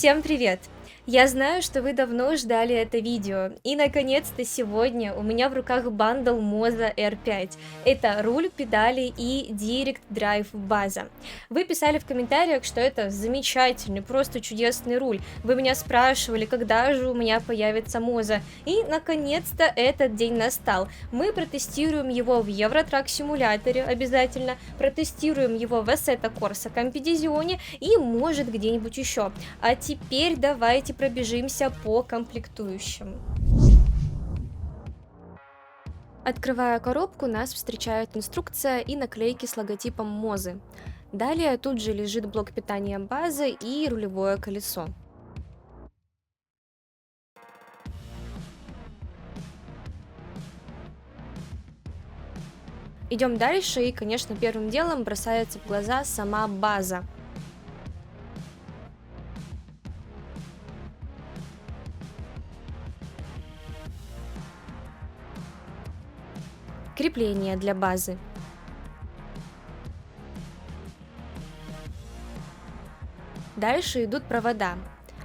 Всем привет! Я знаю, что вы давно ждали это видео, и наконец-то сегодня у меня в руках бандл Moza R5. Это руль, педали и Direct Drive база. Вы писали в комментариях, что это замечательный, просто чудесный руль. Вы меня спрашивали, когда же у меня появится Moza, и наконец-то этот день настал. Мы протестируем его в Евротрак симуляторе обязательно, протестируем его в Assetto Corsa Competizione и может где-нибудь еще. А теперь давайте пробежимся по комплектующим. Открывая коробку, нас встречает инструкция и наклейки с логотипом Мозы. Далее тут же лежит блок питания базы и рулевое колесо. Идем дальше, и, конечно, первым делом бросается в глаза сама база. Крепление для базы. Дальше идут провода.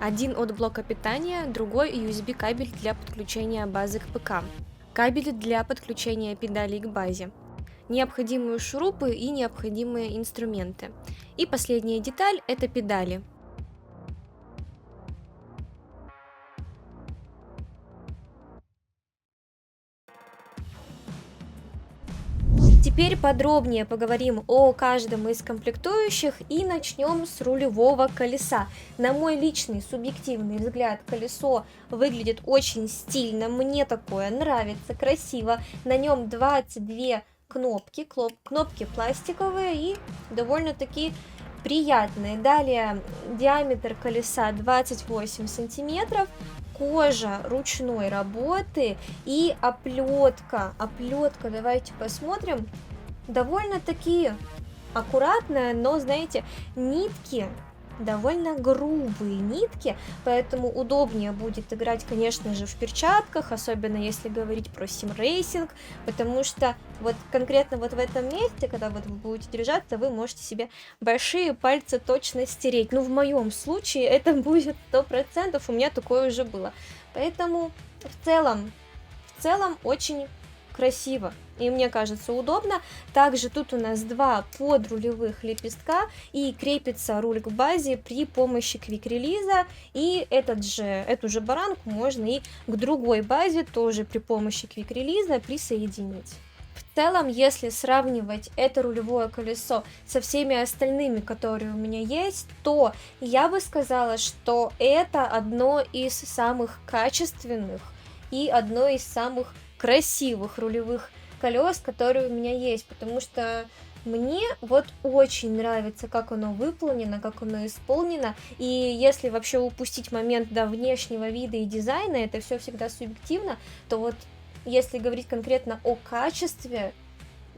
Один от блока питания, другой USB кабель для подключения базы к ПК. Кабель для подключения педалей к базе. Необходимые шурупы и необходимые инструменты. И последняя деталь – это педали. Теперь подробнее поговорим о каждом из комплектующих и начнем с рулевого колеса. На мой личный субъективный взгляд, колесо выглядит очень стильно, мне такое нравится, красиво. На нем 22 кнопки пластиковые и довольно-таки приятные. Далее диаметр колеса 28 сантиметров. Кожа ручной работы и оплетка, давайте посмотрим, довольно-таки аккуратная, но, знаете, нитки довольно грубые нитки, поэтому удобнее будет играть, конечно же, в перчатках, особенно если говорить про симрейсинг, потому что вот конкретно вот в этом месте, когда вот вы будете держаться, вы можете себе большие пальцы точно стереть. Ну, в моем случае это будет 100%, у меня такое уже было. Поэтому в целом очень красиво и, мне кажется, удобно. Также тут у нас два подрулевых лепестка и крепится руль к базе при помощи квик-релиза, и эту же баранку можно и к другой базе тоже при помощи квик-релиза присоединить. В целом, если сравнивать это рулевое колесо со всеми остальными, которые у меня есть, то я бы сказала, что это одно из самых качественных и одно из самых красивых рулевых колес, которые у меня есть, потому что мне вот очень нравится, как оно выполнено, как оно исполнено, и если вообще упустить момент до внешнего вида и дизайна, это все всегда субъективно, то вот если говорить конкретно о качестве,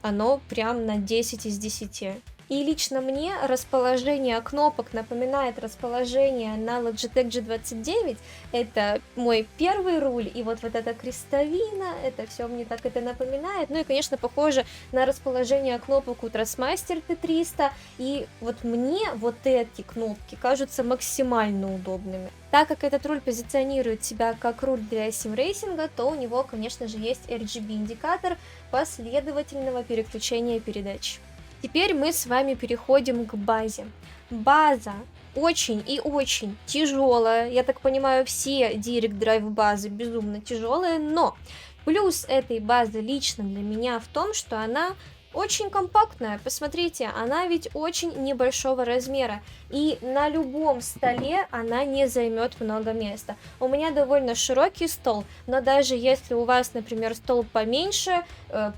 оно прям на 10 из 10. И лично мне расположение кнопок напоминает расположение на Logitech G29. Это мой первый руль, и вот эта крестовина, это все мне так это напоминает. Ну и, конечно, похоже на расположение кнопок у Trustmaster T300. И вот мне вот эти кнопки кажутся максимально удобными. Так как этот руль позиционирует себя как руль для симрейсинга, то у него, конечно же, есть RGB-индикатор последовательного переключения передач. Теперь мы с вами переходим к базе. База очень и очень тяжелая. Я так понимаю, все Direct Drive базы безумно тяжелые, но плюс этой базы лично для меня в том, что она очень компактная. Посмотрите, она ведь очень небольшого размера, и на любом столе она не займет много места. У меня довольно широкий стол, но даже если у вас, например, стол поменьше,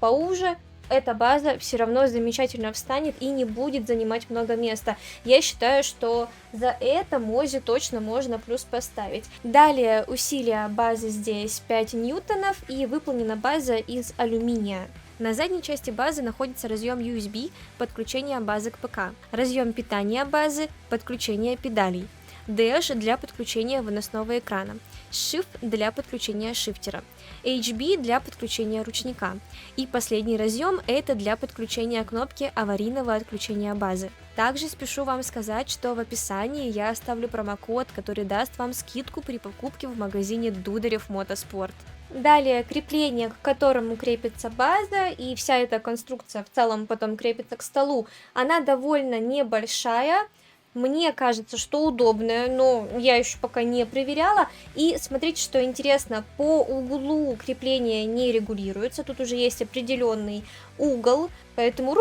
поуже, эта база все равно замечательно встанет и не будет занимать много места. Я считаю, что за это Мозе точно можно плюс поставить. Далее усилие базы здесь 5 ньютонов, и выполнена база из алюминия. На задней части базы находится разъем USB, подключение базы к ПК, разъем питания базы, подключение педалей, Dash для подключения выносного экрана, Shift для подключения шифтера, HB для подключения ручника, и последний разъем это для подключения кнопки аварийного отключения базы. Также спешу вам сказать, что в описании я оставлю промокод, который даст вам скидку при покупке в магазине Дударев Мотоспорт. Далее крепление, к которому крепится база, и вся эта конструкция в целом потом крепится к столу, она довольно небольшая. Мне кажется, что удобная, но я еще пока не проверяла. И смотрите, что интересно, по углу крепления не регулируется, тут уже есть определенный угол, поэтому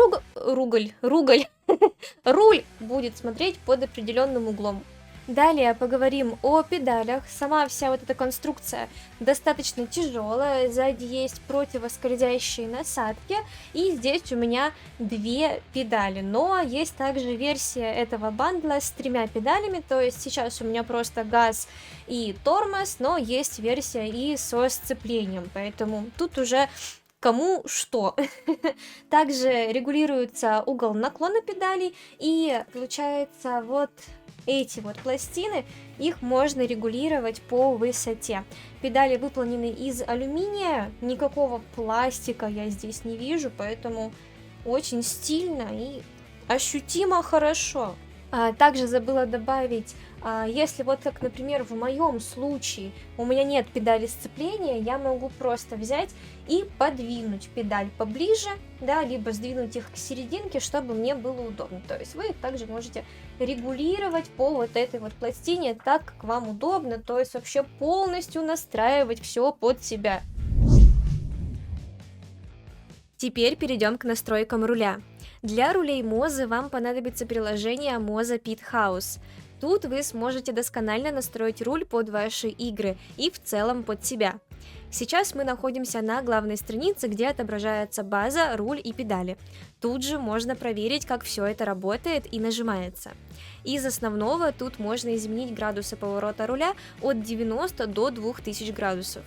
руль будет смотреть под определенным углом. Далее поговорим о педалях. Сама вся вот эта конструкция достаточно тяжелая, сзади есть противоскользящие насадки, и здесь у меня 2 педали, но есть также версия этого бандла с 3 педалями, то есть сейчас у меня просто газ и тормоз, но есть версия и со сцеплением, поэтому тут уже кому что. Также регулируется угол наклона педалей, и получается вот эти вот пластины, их можно регулировать по высоте. Педали выполнены из алюминия, никакого пластика я здесь не вижу, поэтому очень стильно и ощутимо хорошо. Также забыла добавить, если вот как, например, в моем случае у меня нет педали сцепления, я могу просто взять и подвинуть педаль поближе, да, либо сдвинуть их к серединке, чтобы мне было удобно. То есть вы их также можете регулировать по вот этой вот пластине так, как вам удобно, то есть вообще полностью настраивать все под себя. Теперь перейдем к настройкам руля. Для рулей Moza вам понадобится приложение Moza Pit House. Тут вы сможете досконально настроить руль под ваши игры и в целом под себя. Сейчас мы находимся на главной странице, где отображается база, руль и педали. Тут же можно проверить, как все это работает и нажимается. Из основного тут можно изменить градусы поворота руля от 90 до 2000 градусов.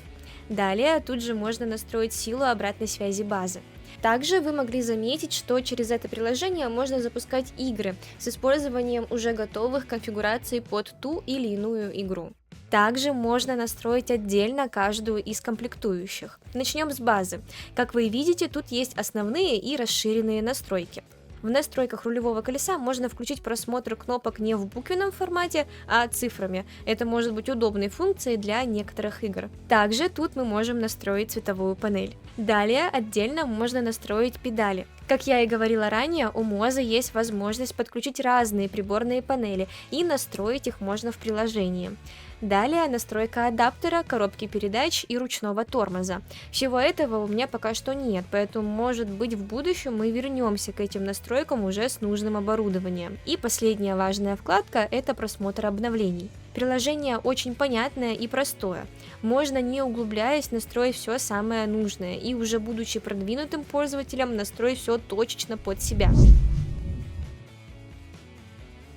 Далее тут же можно настроить силу обратной связи базы. Также вы могли заметить, что через это приложение можно запускать игры с использованием уже готовых конфигураций под ту или иную игру. Также можно настроить отдельно каждую из комплектующих. Начнем с базы. Как вы видите, тут есть основные и расширенные настройки. В настройках рулевого колеса можно включить просмотр кнопок не в буквенном формате, а цифрами. Это может быть удобной функцией для некоторых игр. Также тут мы можем настроить цветовую панель. Далее отдельно можно настроить педали. Как я и говорила ранее, у Moza есть возможность подключить разные приборные панели, и настроить их можно в приложении. Далее настройка адаптера, коробки передач и ручного тормоза. Всего этого у меня пока что нет, поэтому может быть в будущем мы вернемся к этим настройкам уже с нужным оборудованием. И последняя важная вкладка – это просмотр обновлений. Приложение очень понятное и простое. Можно, не углубляясь, настроить все самое нужное и уже будучи продвинутым пользователем настроить все точечно под себя.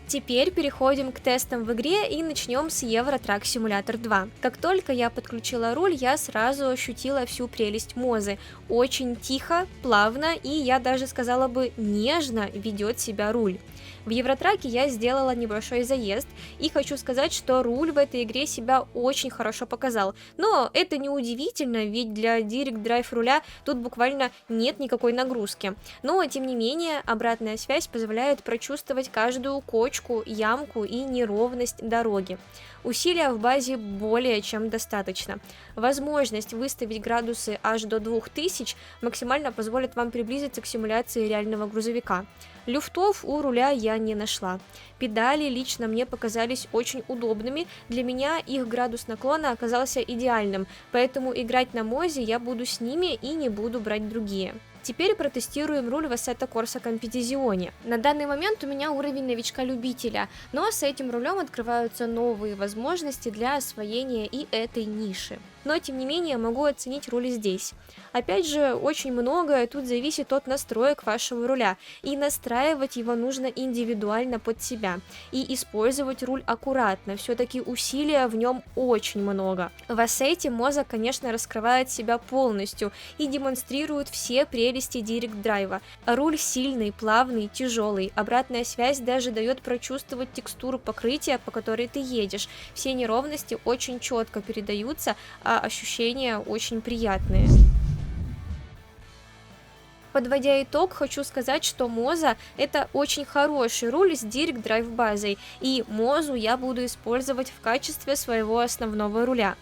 Теперь переходим к тестам в игре и начнем с Euro Truck Simulator 2. Как только я подключила руль, я сразу ощутила всю прелесть Мозы. Очень тихо, плавно и, я даже сказала бы, нежно ведет себя руль. В Евротраке я сделала небольшой заезд, и хочу сказать, что руль в этой игре себя очень хорошо показал. Но это не удивительно, ведь для Direct Drive руля тут буквально нет никакой нагрузки. Но, тем не менее, обратная связь позволяет прочувствовать каждую кочку, ямку и неровность дороги. Усилия в базе более чем достаточно. Возможность выставить градусы аж до 2000 максимально позволит вам приблизиться к симуляции реального грузовика. Люфтов у руля я не нашла. Педали лично мне показались очень удобными, для меня их градус наклона оказался идеальным, поэтому играть на Мозе я буду с ними и не буду брать другие. Теперь протестируем руль в Assetto Corsa Competizione. На данный момент у меня уровень новичка-любителя, но с этим рулем открываются новые возможности для освоения и этой ниши. Но, тем не менее, могу оценить руль здесь. Опять же, очень многое тут зависит от настроек вашего руля, и настраивать его нужно индивидуально под себя, и использовать руль аккуратно, все-таки усилия в нем очень много. В Assetto Moza, конечно, раскрывает себя полностью и демонстрирует все прелести Direct Drive. Руль сильный, плавный, тяжелый, обратная связь даже дает прочувствовать текстуру покрытия, по которой ты едешь. Все неровности очень четко передаются, а ощущения очень приятные. Подводя итог, хочу сказать, что Моза это очень хороший руль с Direct Drive базой, и Мозу я буду использовать в качестве своего основного руля.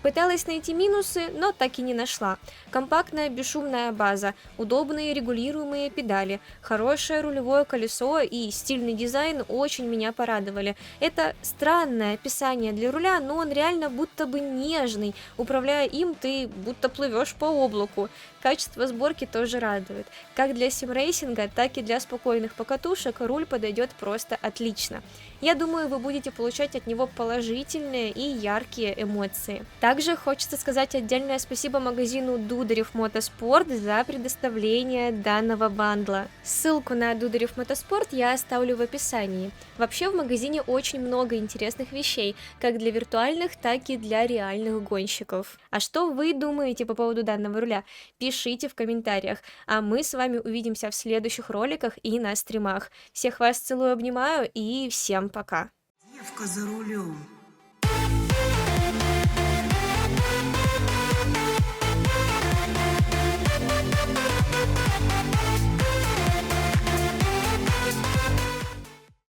Пыталась найти минусы, но так и не нашла. Компактная бесшумная база, удобные регулируемые педали, хорошее рулевое колесо и стильный дизайн очень меня порадовали. Это странное описание для руля, но он реально будто бы нежный. Управляя им, ты будто плывешь по облаку. Качество сборки тоже радует. Как для симрейсинга, так и для спокойных покатушек руль подойдет просто отлично. Я думаю, вы будете получать от него положительные и яркие эмоции. Также хочется сказать отдельное спасибо магазину Дударев Мотоспорт за предоставление данного бандла. Ссылку на Дударев Мотоспорт я оставлю в описании. Вообще в магазине очень много интересных вещей, как для виртуальных, так и для реальных гонщиков. А что вы думаете по поводу данного руля? Пишите в комментариях, а мы с вами увидимся в следующих роликах и на стримах. Всех вас целую, обнимаю и всем пока. Девка за рулем.